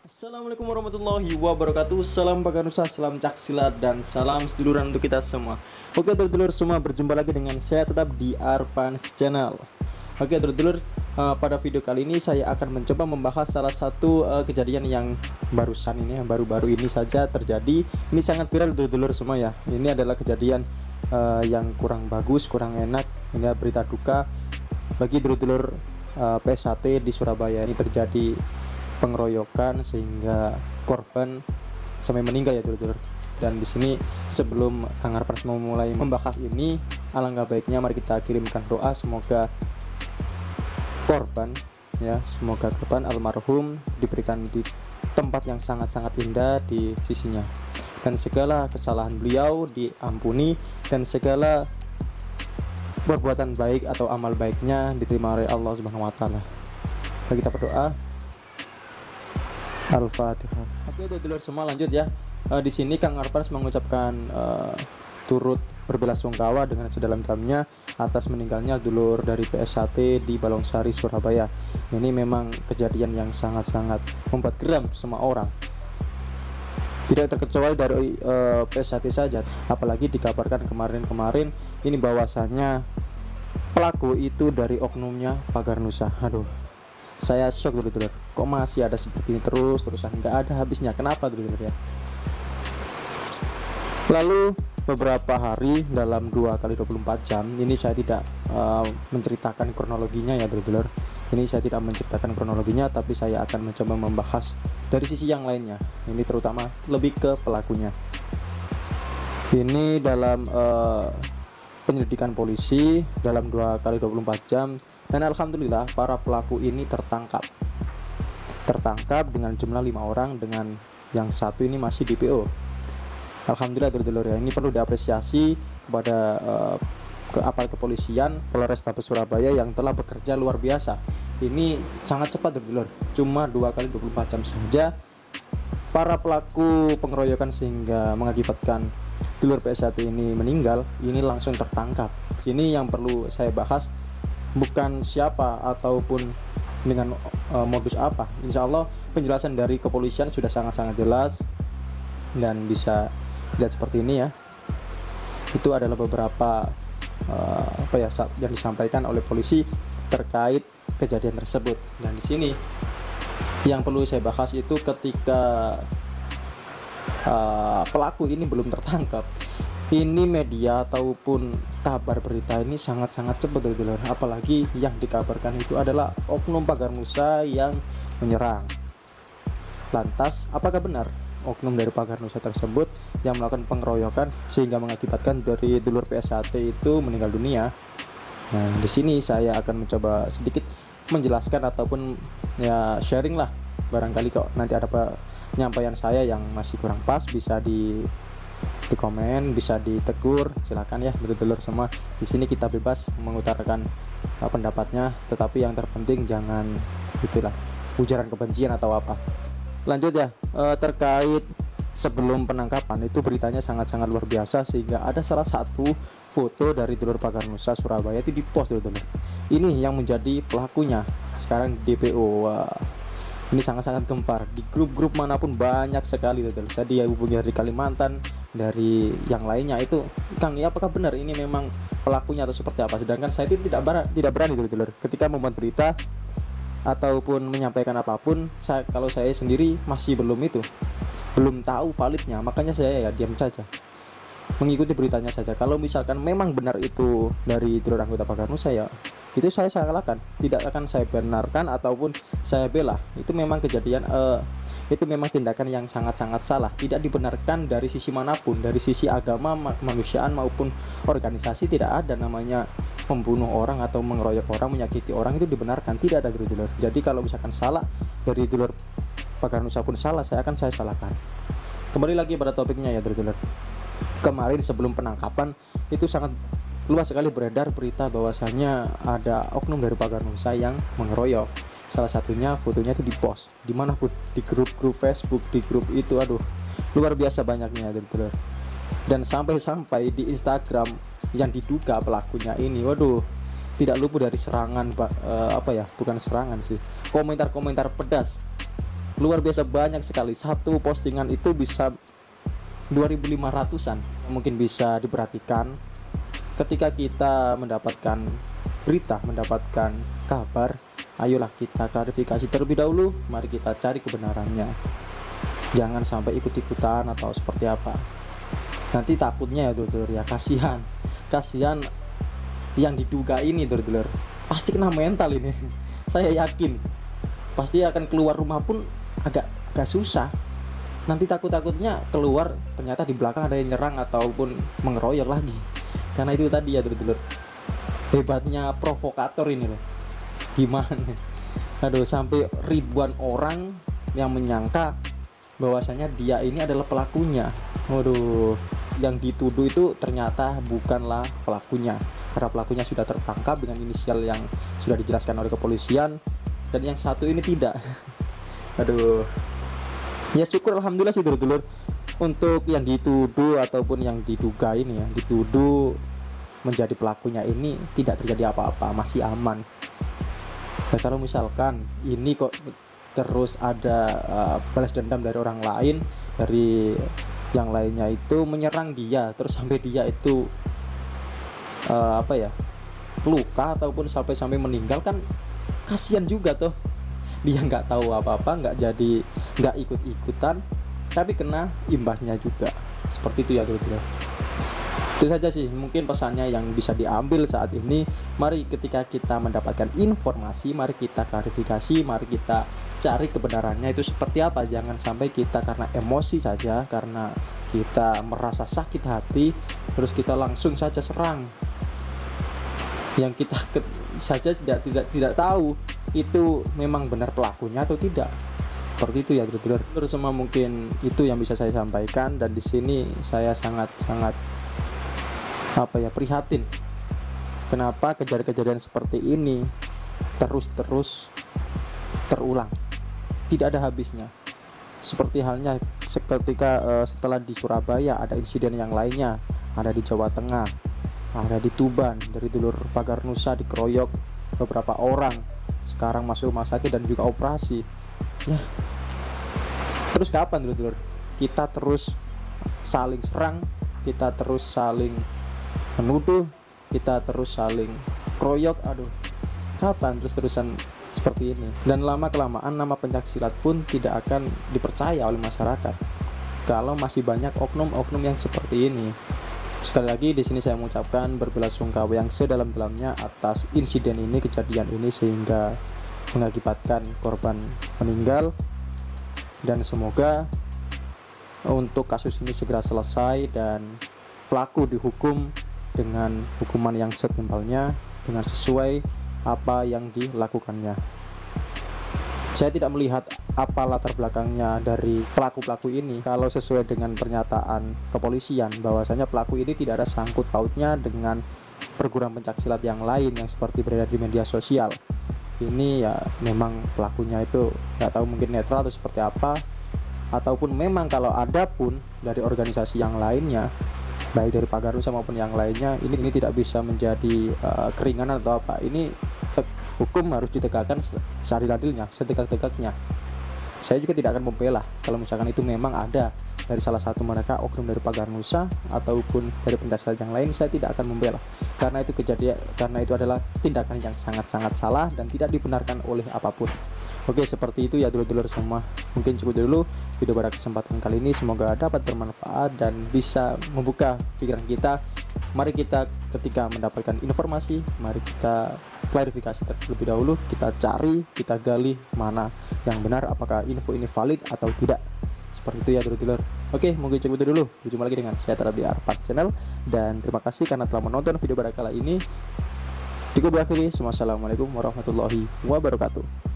Assalamualaikum warahmatullahi wabarakatuh. Salam Baganusa, salam Caksila, dan salam seduluran untuk kita semua. Oke dulur-dulur semua, berjumpa lagi dengan saya tetap di Arfans Channel. Oke dulur-dulur, pada video kali ini saya akan mencoba membahas salah satu kejadian yang barusan ini, yang baru-baru ini saja terjadi. Ini sangat viral dulur-dulur semua ya. Ini adalah kejadian yang kurang bagus, kurang enak. Ini berita duka bagi dulur-dulur PSAT di Surabaya. Ini terjadi pengeroyokan sehingga korban sampai meninggal ya dulur-dulur. Dan di sini sebelum Kang Arfans memulai membahas ini, alangkah baiknya mari kita kirimkan doa semoga korban almarhum diberikan di tempat yang sangat-sangat indah di sisinya, dan segala kesalahan beliau diampuni, dan segala perbuatan baik atau amal baiknya diterima oleh Allah Subhanahu wa taala. Mari kita berdoa. Al-Fatihah. Oke, dulur semua, lanjut ya. Di sini Kang Arfans mengucapkan turut berbelasungkawa dengan sedalam-dalamnya atas meninggalnya dulur dari PSAT di Balongsari, Surabaya. Ini memang kejadian yang sangat-sangat membuat geram semua orang. Tidak terkecuali dari PSAT saja, apalagi dikabarkan kemarin-kemarin ini bahwasannya pelaku itu dari oknumnya Pagar Nusa. Aduh, saya shock dulu, kok masih ada seperti ini terusan, nggak ada habisnya. Kenapa dulu ya? Lalu beberapa hari dalam 2 kali 24 jam ini saya tidak menceritakan kronologinya ya dulur. Ini saya tidak menceritakan kronologinya, tapi saya akan mencoba membahas dari sisi yang lainnya. Ini terutama lebih ke pelakunya. Ini dalam penyelidikan polisi dalam 2 kali 24 jam, dan alhamdulillah para pelaku ini tertangkap dengan jumlah 5 orang, dengan yang satu ini masih DPO. Alhamdulillah dulur ya. Ini perlu diapresiasi kepada aparat kepolisian Polrestabes Surabaya yang telah bekerja luar biasa. Ini sangat cepat dulur. Cuma 2 kali 24 jam saja para pelaku pengeroyokan sehingga mengakibatkan dulur PSAT ini meninggal, ini langsung tertangkap. Ini yang perlu saya bahas, bukan siapa ataupun dengan modus apa. Insya Allah penjelasan dari kepolisian sudah sangat-sangat jelas dan bisa lihat seperti ini ya. Itu adalah beberapa yang disampaikan oleh polisi terkait kejadian tersebut. Dan di sini yang perlu saya bahas itu ketika pelaku ini belum tertangkap, ini media ataupun kabar berita ini sangat-sangat cepat dulur. Apalagi yang dikabarkan itu adalah oknum Pagar Nusa yang menyerang. Lantas apakah benar oknum dari Pagar Nusa tersebut yang melakukan pengeroyokan sehingga mengakibatkan dari dulur PSAT itu meninggal dunia? Nah, di sini saya akan mencoba sedikit menjelaskan ataupun ya sharing lah. Barangkali kok nanti ada penyampaian saya yang masih kurang pas, bisa di komen, bisa ditegur, silakan ya dulur semua. Di sini kita bebas mengutarakan pendapatnya, tetapi yang terpenting jangan itulah ujaran kebencian atau apa. Lanjut ya, terkait sebelum penangkapan itu beritanya sangat-sangat luar biasa, sehingga ada salah satu foto dari dulur Pagar Nusa Surabaya itu dipost dulur. Ini yang menjadi pelakunya sekarang DPO. Ini sangat-sangat gempar di grup-grup manapun, banyak sekali dulur. Saya dihubungi dari Kalimantan, dari yang lainnya. Itu Kang, ya apakah benar ini memang pelakunya atau seperti apa? Sedangkan saya itu tidak berani dulur ketika membuat berita ataupun menyampaikan apapun. Kalau saya sendiri masih belum tahu validnya, makanya saya ya diam saja, mengikuti beritanya saja. Kalau misalkan memang benar itu dari dulur anggota Pagar Nusa, ya itu saya salahkan, tidak akan saya benarkan ataupun saya bela. Itu memang kejadian itu memang tindakan yang sangat-sangat salah, tidak dibenarkan dari sisi manapun, dari sisi agama, kemanusiaan maupun organisasi. Tidak ada namanya membunuh orang atau mengeroyok orang, menyakiti orang itu dibenarkan, tidak ada dulur. Jadi kalau misalkan salah dari dulur Pagar Nusa pun salah, saya salahkan. Kembali lagi pada topiknya ya dulur. Kemarin sebelum penangkapan itu sangat luas sekali beredar berita bahwasanya ada oknum dari Pagar Nusa yang mengeroyok. Salah satunya fotonya itu dipost dimanapun, di grup-grup Facebook, di grup itu, aduh luar biasa banyaknya dulur. Dan sampai di Instagram yang diduga pelakunya ini, waduh, tidak luput dari serangan bukan serangan sih, komentar-komentar pedas luar biasa banyak sekali. Satu postingan itu bisa 2.500-an. Mungkin bisa diperhatikan ketika kita mendapatkan berita, mendapatkan kabar, ayolah kita klarifikasi terlebih dahulu, mari kita cari kebenarannya. Jangan sampai ikut-ikutan atau seperti apa. Nanti takutnya ya dulur ya, kasihan yang diduga ini dulur, pasti kena mental ini. Saya yakin pasti akan keluar rumah pun agak susah. Nanti takutnya keluar ternyata di belakang ada yang nyerang ataupun mengeroyok lagi. Karena itu tadi ya dulur, hebatnya provokator ini loh. Gimana? Aduh, sampai ribuan orang yang menyangka bahwasanya dia ini adalah pelakunya. Waduh, yang dituduh itu ternyata bukanlah pelakunya, karena pelakunya sudah tertangkap dengan inisial yang sudah dijelaskan oleh kepolisian, dan yang satu ini tidak. Aduh, ya syukur alhamdulillah sih dulur-dulur, untuk yang dituduh ataupun yang diduga ini ya, dituduh menjadi pelakunya ini tidak terjadi apa-apa, masih aman. Nah, kalau misalkan ini kok terus ada balas dendam dari orang lain, dari yang lainnya itu menyerang dia, terus sampai dia itu luka ataupun sampai meninggal, kan kasihan juga tuh. Dia nggak tahu apa-apa, nggak ikut-ikutan, tapi kena imbasnya juga. Seperti itu ya dulur. Itu saja sih mungkin pesannya yang bisa diambil saat ini. Mari ketika kita mendapatkan informasi, mari kita klarifikasi, mari kita cari kebenarannya itu seperti apa. Jangan sampai kita karena emosi saja, karena kita merasa sakit hati, terus kita langsung saja serang yang kita saja tidak tahu itu memang benar pelakunya atau tidak. Seperti itu ya dulur. Terus semua mungkin itu yang bisa saya sampaikan, dan di sini saya sangat prihatin kenapa kejadian-kejadian seperti ini terus terulang, tidak ada habisnya. Seperti halnya seketika setelah di Surabaya ada insiden yang lainnya, ada di Jawa Tengah, ada di Tuban, dari dulur Pagar Nusa dikeroyok beberapa orang, sekarang masuk rumah sakit dan juga operasi ya. Terus kapan dulur kita terus saling serang, kita terus saling menuduh, kita terus saling kroyok? Aduh, kapan terus-terusan seperti ini? Dan lama-kelamaan nama pencaksilat pun tidak akan dipercaya oleh masyarakat kalau masih banyak oknum-oknum yang seperti ini. Sekali lagi di sini saya mengucapkan berbelasungkawa yang sedalam-dalamnya atas insiden ini, kejadian ini, sehingga mengakibatkan korban meninggal, dan semoga untuk kasus ini segera selesai dan pelaku dihukum dengan hukuman yang setimpalnya, dengan sesuai apa yang dilakukannya. Saya tidak melihat apa latar belakangnya dari pelaku-pelaku ini. Kalau sesuai dengan pernyataan kepolisian bahwasanya pelaku ini tidak ada sangkut pautnya dengan perguruan pencaksilat yang lain yang seperti beredar di media sosial. Ini ya memang pelakunya itu nggak tahu, mungkin netral atau seperti apa, ataupun memang kalau ada pun dari organisasi yang lainnya, baik dari Pagar Nusa maupun yang lainnya, ini tidak bisa menjadi keringanan atau apa. Ini hukum harus ditegakkan seadil-adilnya, setegak-tegaknya. Saya juga tidak akan membela kalau misalkan itu memang ada dari salah satu mereka, oknum dari Pagar Nusa ataupun dari pencaksilat yang lain, saya tidak akan membela, karena itu adalah tindakan yang sangat-sangat salah dan tidak dibenarkan oleh apapun. Oke, seperti itu ya dulur-dulur semua. Mungkin cukup dulu video pada kesempatan kali ini, semoga dapat bermanfaat dan bisa membuka pikiran kita. Mari kita ketika mendapatkan informasi, mari kita klarifikasi terlebih dahulu, kita cari, kita gali mana yang benar, apakah info ini valid atau tidak. Seperti itu ya dulur-dulur. Oke, mungkin cukup itu dulu. Berjumpa lagi dengan saya Terap di Arfan Channel, dan terima kasih karena telah menonton video pada kali ini. Cukup berakhir. Wassalamualaikum warahmatullahi wabarakatuh.